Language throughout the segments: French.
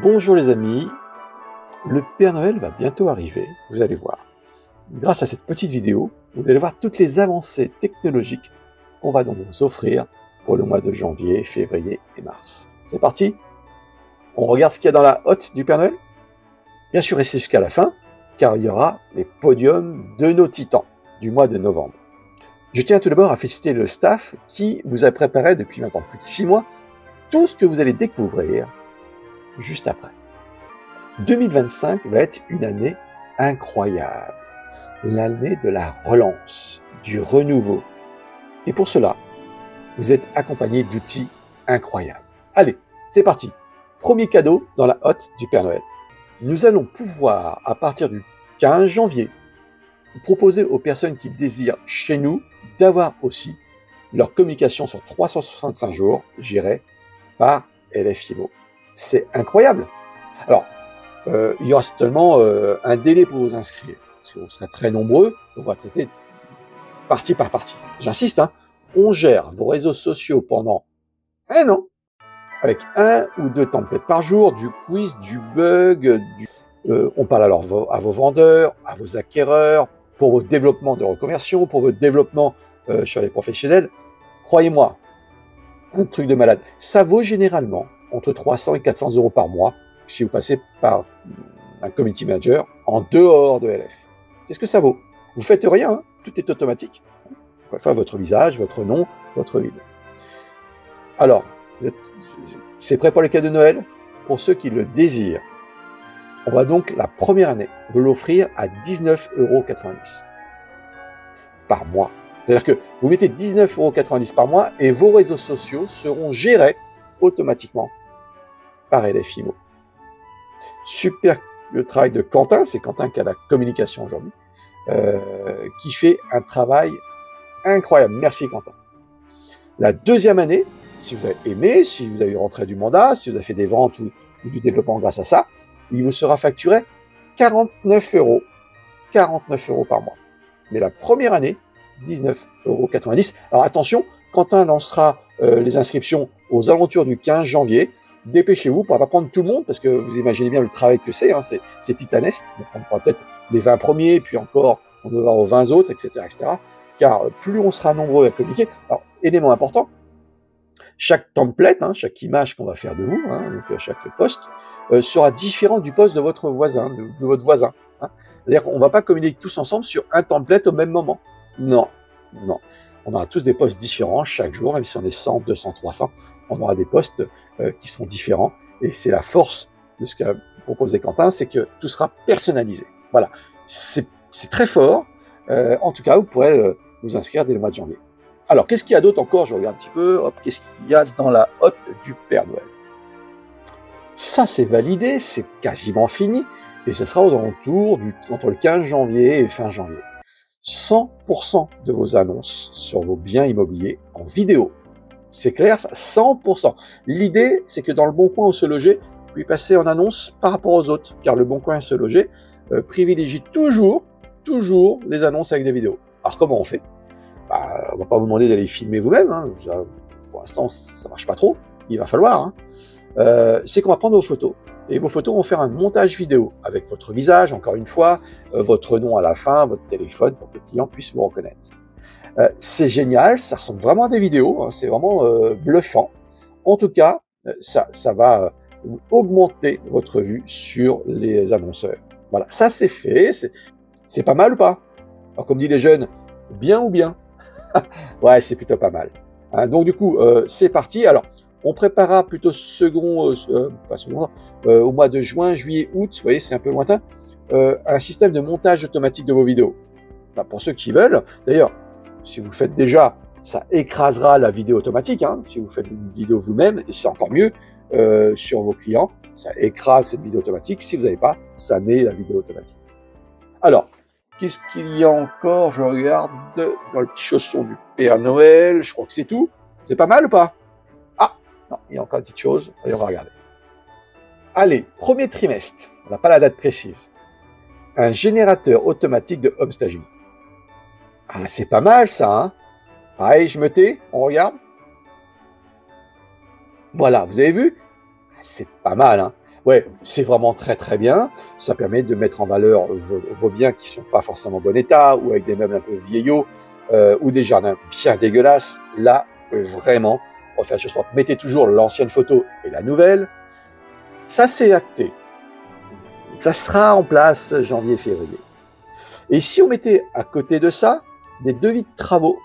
Bonjour les amis, le Père Noël va bientôt arriver, vous allez voir. Grâce à cette petite vidéo, vous allez voir toutes les avancées technologiques qu'on va donc vous offrir pour le mois de janvier, février et mars. C'est parti? On regarde ce qu'il y a dans la hotte du Père Noël? Bien sûr, restez jusqu'à la fin, car il y aura les podiums de nos titans du mois de novembre. Je tiens tout d'abord à féliciter le staff qui vous a préparé depuis maintenant plus de 6 mois tout ce que vous allez découvrir juste après. 2025 va être une année incroyable, l'année de la relance, du renouveau. Et pour cela, vous êtes accompagné d'outils incroyables. Allez, c'est parti. Premier cadeau dans la hotte du Père Noël. Nous allons pouvoir, à partir du 15 janvier, proposer aux personnes qui désirent chez nous d'avoir aussi leur communication sur 365 jours gérée par LF-IMO. C'est incroyable. Alors, il y aura certainement un délai pour vous inscrire, parce que vous serez très nombreux, donc on va traiter partie par partie. J'insiste, hein, on gère vos réseaux sociaux pendant un an, avec 1 ou 2 templates par jour, du quiz, du bug, on parle alors à vos vendeurs, à vos acquéreurs, pour vos développements de reconversion, pour votre développement sur les professionnels. Croyez-moi, un truc de malade. Ça vaut généralement entre 300 et 400 euros par mois si vous passez par un community manager en dehors de LF. Qu'est-ce que ça vaut? Vous faites rien, hein, tout est automatique. Enfin, votre visage, votre nom, votre ville. Alors, c'est prêt pour les cadeaux de Noël? Pour ceux qui le désirent, on va donc la première année vous l'offrir à 19,90 € par mois. C'est-à-dire que vous mettez 19,90 € par mois et vos réseaux sociaux seront gérés automatiquement par LF-IMO. Super le travail de Quentin, c'est Quentin qui a la communication aujourd'hui, qui fait un travail incroyable. Merci Quentin. La deuxième année, si vous avez aimé, si vous avez rentré du mandat, si vous avez fait des ventes ou du développement grâce à ça, il vous sera facturé 49 €. 49 € par mois. Mais la première année, 19,90 €. Alors attention, Quentin lancera les inscriptions aux alentours du 15 janvier. Dépêchez-vous pour ne pas prendre tout le monde, parce que vous imaginez bien le travail que c'est, hein, c'est titanesque. Donc on prend peut-être les 20 premiers, puis encore on va aux 20 autres, etc., etc. Car plus on sera nombreux à communiquer, alors élément important, chaque template, hein, chaque image qu'on va faire de vous, hein, donc chaque post, sera différent du post de votre voisin, de votre voisin. Hein. C'est-à-dire qu'on ne va pas communiquer tous ensemble sur un template au même moment. Non, non. On aura tous des posts différents chaque jour, même si on est 100, 200, 300, on aura des posts qui sont différents. Et c'est la force de ce qu'a proposé Quentin, c'est que tout sera personnalisé. Voilà, c'est très fort. En tout cas, vous pourrez vous inscrire dès le mois de janvier. Alors, qu'est-ce qu'il y a d'autre encore? Je regarde un petit peu. Hop, qu'est-ce qu'il y a dans la hotte du Père Noël? Ça, c'est validé, c'est quasiment fini. Et ce sera aux alentours entre le 15 janvier et fin janvier. 100% de vos annonces sur vos biens immobiliers en vidéo. C'est clair, ça? 100%. L'idée, c'est que dans le Bon Coin ou Se Loger, vous pouvez passer en annonce par rapport aux autres. Car le Bon Coin et Se Loger privilégie toujours les annonces avec des vidéos. Alors, comment on fait? Bah, on va pas vous demander d'aller filmer vous-même. Hein. Pour l'instant, ça marche pas trop. Il va falloir. Hein. C'est qu'on va prendre vos photos. Et vos photos vont faire un montage vidéo avec votre visage, encore une fois, votre nom à la fin, votre téléphone, pour que le client puisse vous reconnaître. C'est génial, ça ressemble vraiment à des vidéos, hein, c'est vraiment bluffant. En tout cas, ça va augmenter votre vue sur les annonceurs. Voilà, ça c'est fait, c'est pas mal ou pas? Alors comme disent les jeunes, bien ou bien? Ouais, c'est plutôt pas mal. Hein, donc du coup, c'est parti. Alors, on préparera plutôt au mois de juin, juillet, août, vous voyez, c'est un peu lointain, un système de montage automatique de vos vidéos. Enfin, pour ceux qui veulent, d'ailleurs, si vous le faites déjà, ça écrasera la vidéo automatique. Hein, si vous faites une vidéo vous-même, et c'est encore mieux sur vos clients, ça écrase cette vidéo automatique. Si vous n'avez pas, ça met la vidéo automatique. Alors, qu'est-ce qu'il y a encore? Je regarde dans le petit chausson du Père Noël, je crois que c'est tout. C'est pas mal ou pas? Non, il y a encore une petite chose, allez, on va regarder. Allez, premier trimestre, on n'a pas la date précise. Un générateur automatique de home staging. Ah, c'est pas mal ça, hein? Allez, je me tais, on regarde. Voilà, vous avez vu? C'est pas mal, hein? Ouais, c'est vraiment très très bien. Ça permet de mettre en valeur vos biens qui sont pas forcément en bon état, ou avec des meubles un peu vieillots, ou des jardins bien dégueulasses. Là, vous pouvez vraiment refaire la chose propre. Mettez toujours l'ancienne photo et la nouvelle. Ça, c'est acté. Ça sera en place janvier-février. Et si on mettait à côté de ça des devis de travaux,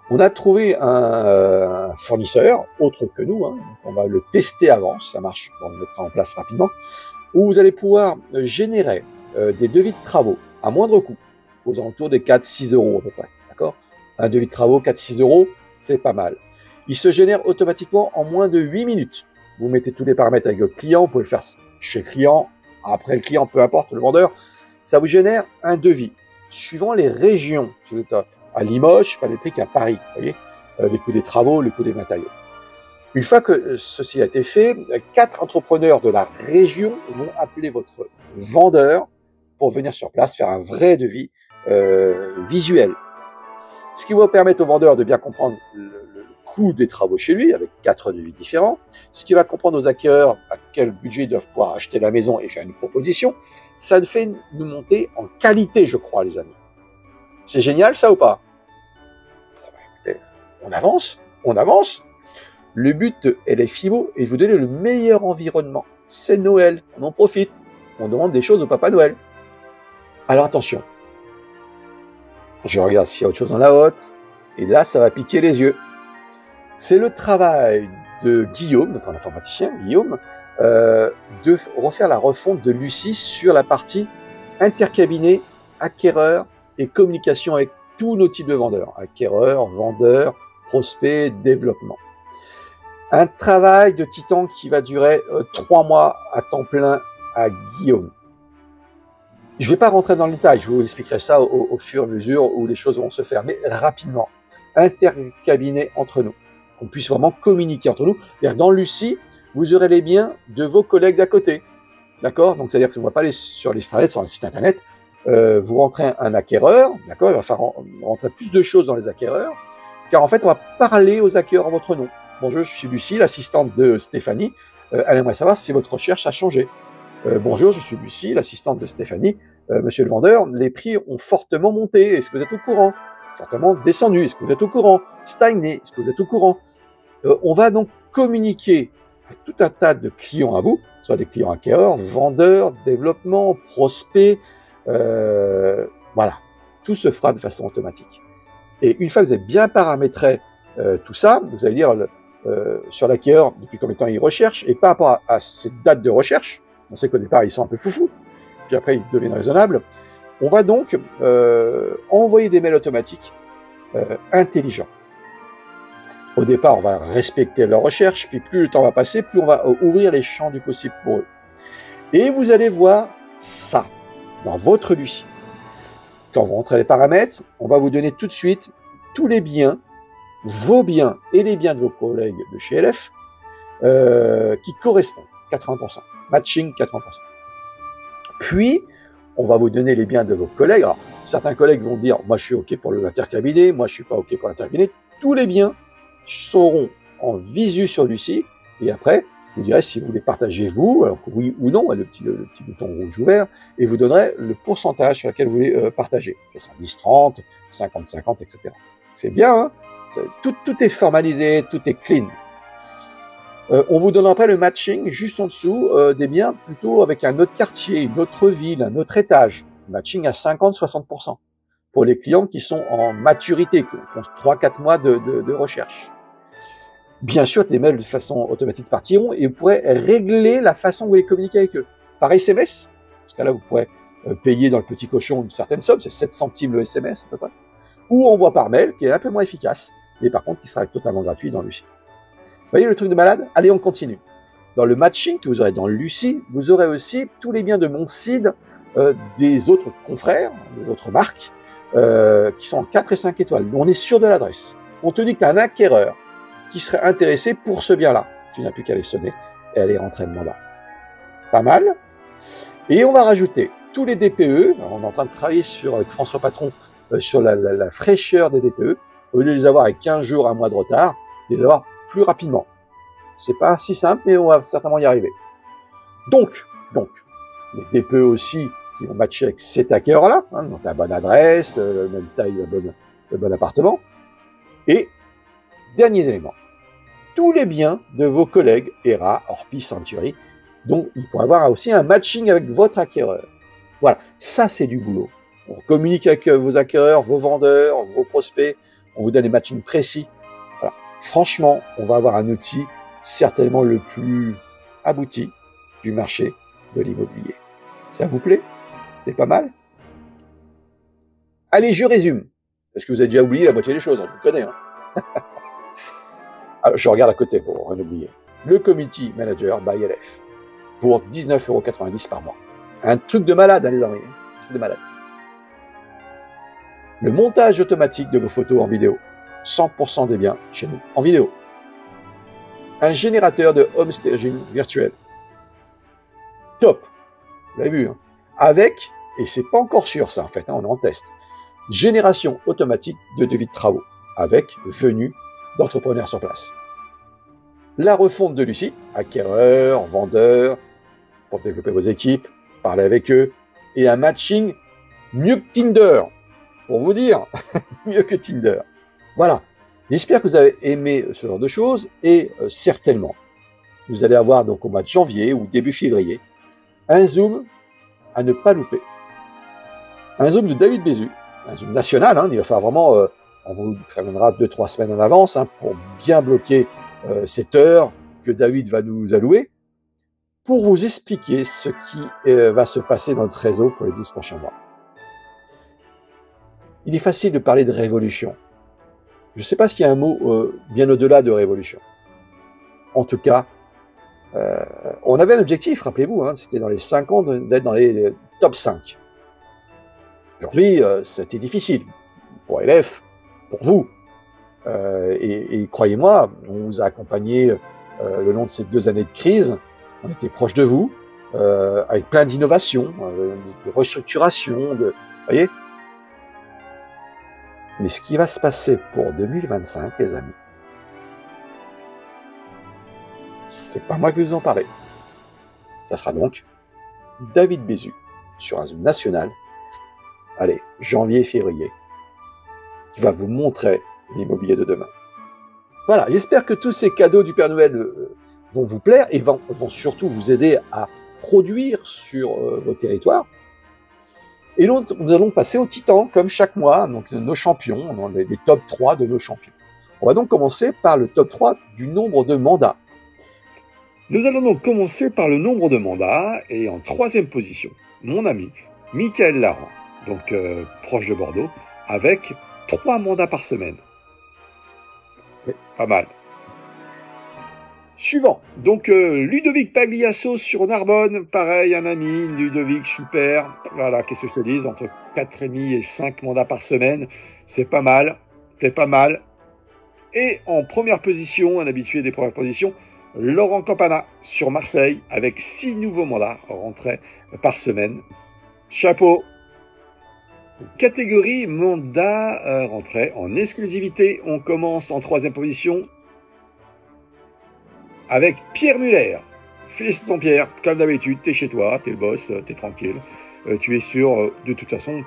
on a trouvé un fournisseur, autre que nous, hein, on va le tester avant, si ça marche, on le mettra en place rapidement, où vous allez pouvoir générer des devis de travaux à moindre coût, aux alentours des 4-6 euros à peu près, d'accord? Un devis de travaux, 4-6 euros, c'est pas mal. Il se génère automatiquement en moins de 8 minutes. Vous mettez tous les paramètres avec le client, vous pouvez le faire chez le client, après le client, peu importe, le vendeur, ça vous génère un devis. Suivant les régions, si vous êtes à Limoges, pas les prix qu'à Paris, vous voyez, les coûts des travaux, les coûts des matériaux. Une fois que ceci a été fait, 4 entrepreneurs de la région vont appeler votre vendeur pour venir sur place faire un vrai devis visuel. Ce qui va permettre au vendeur de bien comprendre le coût des travaux chez lui, avec 4 devis différents, ce qui va comprendre aux acquéreurs à quel budget ils doivent pouvoir acheter la maison et faire une proposition. Ça fait nous monter en qualité, je crois, les amis. C'est génial, ça, ou pas? On avance, on avance. Le but de LFIMO est de vous donner le meilleur environnement. C'est Noël, on en profite. On demande des choses au Papa Noël. Alors attention. Je regarde s'il y a autre chose dans la hotte. Et là, ça va piquer les yeux. C'est le travail de Guillaume, notre informaticien, Guillaume, de refaire la refonte de Lucie sur la partie intercabinet, acquéreur et communication avec tous nos types de vendeurs. Acquéreurs, vendeurs, prospects, développement. Un travail de titan qui va durer 3 mois à temps plein à Guillaume. Je ne vais pas rentrer dans le détail, je vous expliquerai ça au fur et à mesure où les choses vont se faire, mais rapidement. Intercabinet entre nous, qu'on puisse vraiment communiquer entre nous. Dans Lucie, vous aurez les biens de vos collègues d'à côté. D'accord? Donc, c'est-à-dire que vous ne va pas aller sur l'extranet, sur un site internet, vous rentrez un acquéreur, d'accord? Il va falloir rentrer plus de choses dans les acquéreurs, car en fait, on va parler aux acquéreurs en votre nom. Bonjour, je suis Lucie, l'assistante de Stéphanie. Elle aimerait savoir si votre recherche a changé. Bonjour, je suis Lucie, l'assistante de Stéphanie. Monsieur le vendeur, les prix ont fortement monté. Est-ce que vous êtes au courant? Fortement descendu. Est-ce que vous êtes au courant? Stagné. Est-ce que vous êtes au courant? On va donc communiquer à tout un tas de clients à vous, soit des clients acquéreurs, vendeurs, développement, prospects. Voilà. Tout se fera de façon automatique. Et une fois que vous avez bien paramétré tout ça, vous allez dire sur l'acquéreur depuis combien de temps il recherche, et par rapport à ces dates de recherche, on sait qu'au départ ils sont un peu foufous, puis après ils deviennent raisonnables, on va donc envoyer des mails automatiques intelligents. Au départ, on va respecter leur recherche, puis plus le temps va passer, plus on va ouvrir les champs du possible pour eux. Et vous allez voir ça dans votre Lucie. Quand vous rentrez les paramètres, on va vous donner tout de suite tous les biens, vos biens et les biens de vos collègues de chez LF, qui correspondent, 80%. Matching, 80%. Puis, on va vous donner les biens de vos collègues. Alors, certains collègues vont dire, moi je suis OK pour l'intercabinet, moi je suis pas OK pour l'intercabinet. Tous les biens seront en visu sur Lucie, et après, vous direz si vous les partagez vous, alors que oui ou non, le petit bouton rouge ouvert, et vous donnerez le pourcentage sur lequel vous voulez partager. 70-30, 50-50, etc. C'est bien, hein? Tout est formalisé, tout est clean. On vous donnera après le matching juste en dessous des biens plutôt avec un autre quartier, une autre ville, un autre étage. Matching à 50-60% pour les clients qui sont en maturité, qui ont 3-4 mois de recherche. Bien sûr, des mails de façon automatique partiront et vous pourrez régler la façon dont vous les communiquez avec eux. Par SMS, parce que là, vous pourrez payer dans le petit cochon une certaine somme, c'est 7 centimes le SMS à peu près, ou envoi par mail, qui est un peu moins efficace, mais par contre qui sera totalement gratuit dans Lucie. Vous voyez le truc de malade? Allez, on continue. Dans le matching que vous aurez dans Lucie, vous aurez aussi tous les biens de Moncide des autres confrères, des autres marques, qui sont en 4 et 5 étoiles. On est sûr de l'adresse. On te dit que tu as un acquéreur qui serait intéressé pour ce bien-là. Tu n'as plus qu'à les sonner et aller rentrer le mandat. Pas mal. Et on va rajouter tous les DPE. Alors, on est en train de travailler avec François Patron sur la fraîcheur des DPE. Au lieu de les avoir avec 15 jours, un mois de retard, les avoir plus rapidement. C'est pas si simple, mais on va certainement y arriver. Donc, les DPE aussi qui vont matcher avec cet acquéreur-là, hein, donc la bonne adresse, la bonne taille, le bon appartement. Et, dernier élément, tous les biens de vos collègues, ERA, Orpi, Century, donc il pourrait avoir aussi un matching avec votre acquéreur. Voilà, ça c'est du boulot. On communique avec vos acquéreurs, vos vendeurs, vos prospects, on vous donne des matchings précis. Voilà. Franchement, on va avoir un outil certainement le plus abouti du marché de l'immobilier. Ça vous plaît? C'est pas mal? Allez, je résume. Parce que vous avez déjà oublié la moitié des choses, hein, je vous connais. Hein. Alors, je regarde à côté pour rien oublier. Le Community Manager by LF pour 19,90 € par mois. Un truc de malade, hein, les amis. Un truc de malade. Le montage automatique de vos photos en vidéo. 100% des biens chez nous en vidéo. Un générateur de home staging virtuel. Top. Vous l'avez vu, hein. Avec, et c'est pas encore sûr ça en fait, hein, on est en test, génération automatique de devis de travaux avec venue d'entrepreneurs sur place. La refonte de Lucie, acquéreurs, vendeurs, pour développer vos équipes, parler avec eux, et un matching mieux que Tinder, pour vous dire, mieux que Tinder. Voilà, j'espère que vous avez aimé ce genre de choses, et certainement, vous allez avoir donc au mois de janvier ou début février, un Zoom à ne pas louper. Un Zoom de David Bézu, un Zoom national, hein, il va falloir vraiment, on vous préviendra 2-3 semaines en avance hein, pour bien bloquer cette heure que David va nous allouer pour vous expliquer ce qui va se passer dans notre réseau pour les 12 prochains mois. Il est facile de parler de révolution. Je ne sais pas s'il y a un mot bien au-delà de révolution. En tout cas, on avait un objectif, rappelez-vous, hein, c'était dans les 5 ans d'être dans les top 5. Aujourd'hui, c'était difficile pour LF, pour vous. Et croyez-moi, on vous a accompagné le long de ces 2 années de crise. On était proche de vous, avec plein d'innovations, de restructuration, vous voyez. Mais ce qui va se passer pour 2025, les amis, c'est pas moi qui vais vous en parler. Ça sera donc David Bézu sur un Zoom national. Allez, janvier, février, qui va vous montrer l'immobilier de demain. Voilà, j'espère que tous ces cadeaux du Père Noël vont vous plaire et vont surtout vous aider à produire sur vos territoires. Et donc, nous allons passer au Titan, comme chaque mois, donc nos champions, les top 3 de nos champions. On va donc commencer par le top 3 du nombre de mandats. Nous allons donc commencer par le nombre de mandats, et en 3e position, mon ami Michael Laurent, donc proche de Bordeaux, avec 3 mandats par semaine. Pas mal. Suivant, donc Ludovic Pagliasso sur Narbonne, pareil, un ami, Ludovic, super, voilà, qu'est-ce que je te dis, entre 4,5 et 5 mandats par semaine, c'est pas mal, Et en première position, un habitué des premières positions, Laurent Campana sur Marseille, avec 6 nouveaux mandats rentrés par semaine. Chapeau. Catégorie mandat rentré en exclusivité, on commence en 3e position, avec Pierre Muller. Félicitations Pierre, comme d'habitude, t'es chez toi, t'es le boss, t'es tranquille. Tu es sur, de toute façon,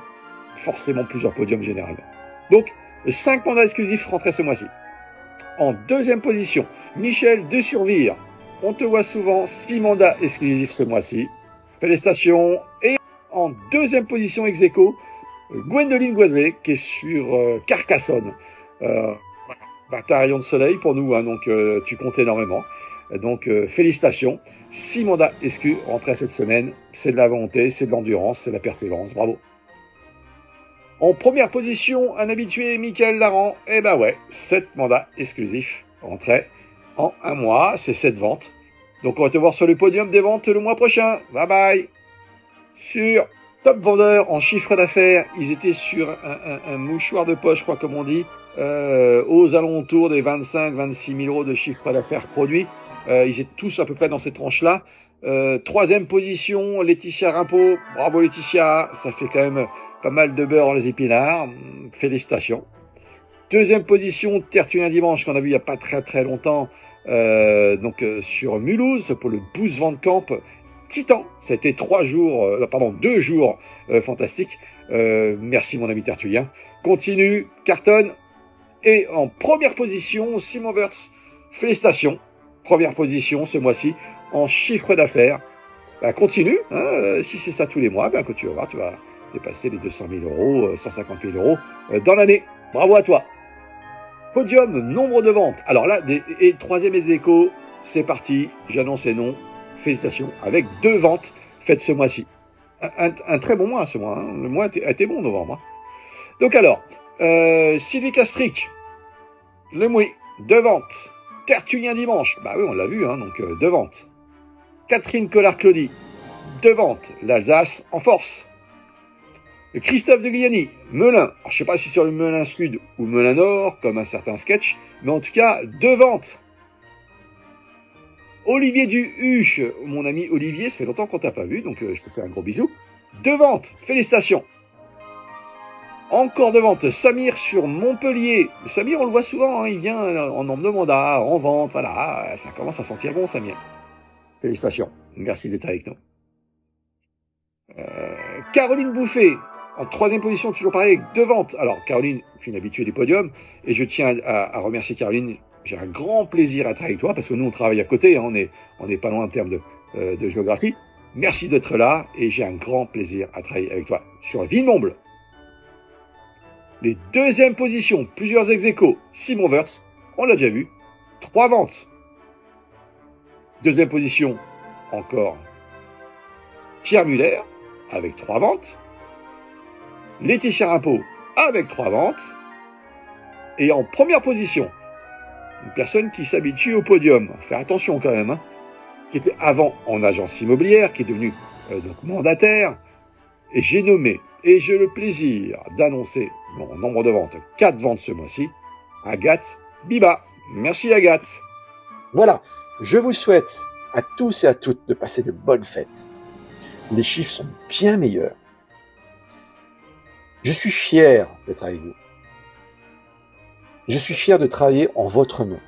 forcément plusieurs podiums généralement. Donc, 5 mandats exclusifs rentrés ce mois-ci. En 2e position, Michel de Survire. On te voit souvent, 6 mandats exclusifs ce mois-ci. Félicitations. Et en 2e position ex aequo, Gwendoline Goisé, qui est sur Carcassonne. T'as un rayon de soleil pour nous, hein, donc tu comptes énormément. Donc, félicitations. 6 mandats SQ rentrés cette semaine. C'est de la volonté, c'est de l'endurance, c'est de la persévérance. Bravo. En première position, un habitué, Michael Laurent. Eh ben ouais, 7 mandats exclusifs rentrés en un mois. C'est 7 ventes. Donc, on va te voir sur le podium des ventes le mois prochain. Bye bye. Sur Top Vendeur en chiffre d'affaires, ils étaient sur un mouchoir de poche, je crois, comme on dit, aux alentours des 25-26 000 € de chiffre d'affaires produit. Ils étaient tous à peu près dans cette tranche-là. 3e position, Laetitia Rimpeau. Bravo Laetitia, ça fait quand même pas mal de beurre dans les épinards. Félicitations. 2e position, Tertullien Dimanche, qu'on a vu il n'y a pas très longtemps, sur Mulhouse, pour le Boost Vente Camp. titan. C'était 2 jours fantastiques. Merci mon ami Tertullien. Continue, cartonne. Et en première position, Simon Wurtz. Félicitations. Première position ce mois-ci en chiffre d'affaires. Bah, continue. Hein, si c'est ça tous les mois, quand tu vas voir, tu vas dépasser les 200 000 euros, 150 000 euros dans l'année. Bravo à toi. Podium, nombre de ventes. Alors là, et troisième ex-aequo, c'est parti. J'annonce les noms. Félicitations. Avec 2 ventes faites ce mois-ci. Un très bon mois ce mois. Hein. Le mois a été bon, novembre. Hein. Donc alors, Sylvie Castric, Le Mouy, 2 ventes. Tertullien dimanche, bah oui, on l'a vu, hein, donc 2 ventes. Catherine Collard-Claudie, 2 ventes. L'Alsace en force. Christophe de Gliani, Melun. Alors, je ne sais pas si c'est le Melun Sud ou le Melun Nord, comme un certain sketch, mais en tout cas, 2 ventes. Olivier Duhuche, mon ami Olivier, ça fait longtemps qu'on t'a pas vu, donc je te fais un gros bisou. 2 ventes, félicitations. Encore de ventes, Samir sur Montpellier. Samir, on le voit souvent, hein, il vient en nombre de mandats, en vente, voilà, ça commence à sentir bon, Samir. Félicitations, merci d'être avec nous. Caroline Bouffet, en 3e position, toujours pareil, avec 2 ventes. Alors, Caroline, je suis une habituée des podiums, et je tiens à remercier Caroline. J'ai un grand plaisir à être avec toi, parce que nous, on travaille à côté, hein, on n'est pas loin en termes de géographie. Merci d'être là, et j'ai un grand plaisir à travailler avec toi. Sur Villemomble, les 2e positions, plusieurs ex-aequo, Simon Wurtz, on l'a déjà vu, 3 ventes. 2e position, encore Pierre Muller, avec 3 ventes. Laetitia Rimpeau, avec 3 ventes. Et en première position, une personne qui s'habitue au podium, faire attention quand même, hein, qui était avant en agence immobilière, qui est devenue donc mandataire, et j'ai nommé, et j'ai le plaisir d'annoncer mon nombre de ventes, 4 ventes ce mois-ci, Agathe Biba. Merci Agathe. Voilà, je vous souhaite à tous et à toutes de passer de bonnes fêtes. Les chiffres sont bien meilleurs. Je suis fier d'être avec vous. Je suis fier de travailler en votre nom.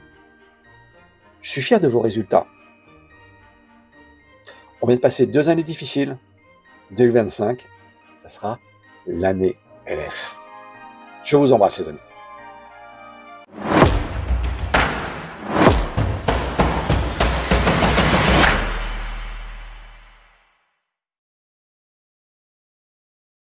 Je suis fier de vos résultats. On vient de passer 2 années difficiles. 2025, ça sera l'année LF. Je vous embrasse les amis.